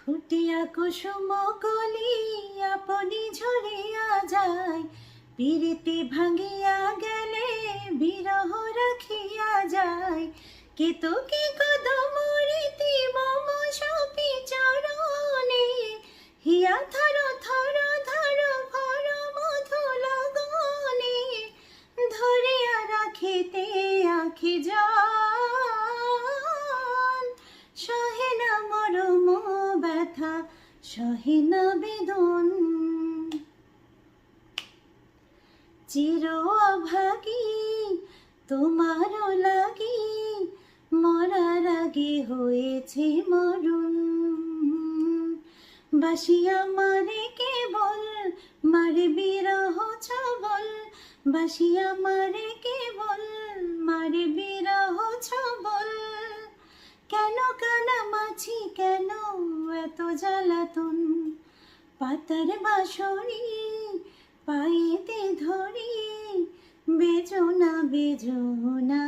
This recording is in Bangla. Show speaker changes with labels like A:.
A: ফুটিয়া কুসুম কলি আপনি ঝরিয়া যায়, পিরিতি ভাঙিয়া গেলে বিরহ রাখিয়া যায়। কেতকী কদম রীতি মম সপি চরণে, হিয়া থর থর ধর ভর মধু লগনে, ধরিয়া রাখিতে আখি জল। সহে না মরম ব্যথা, সহে না বেদন, চির অভাগী তোমার লাগি, মরার আগে হয়েছে মরণ। বাসিয়া মারে কেবল মারে বিরহ ছবল, বাসিয়া মারে কেবল মারে বিরহ ছবল। কেন কানামাছি, কেন এত জ্বালাতন, পাতার বাঁশরি পায়েতে ধরি, বেজো না বেজো না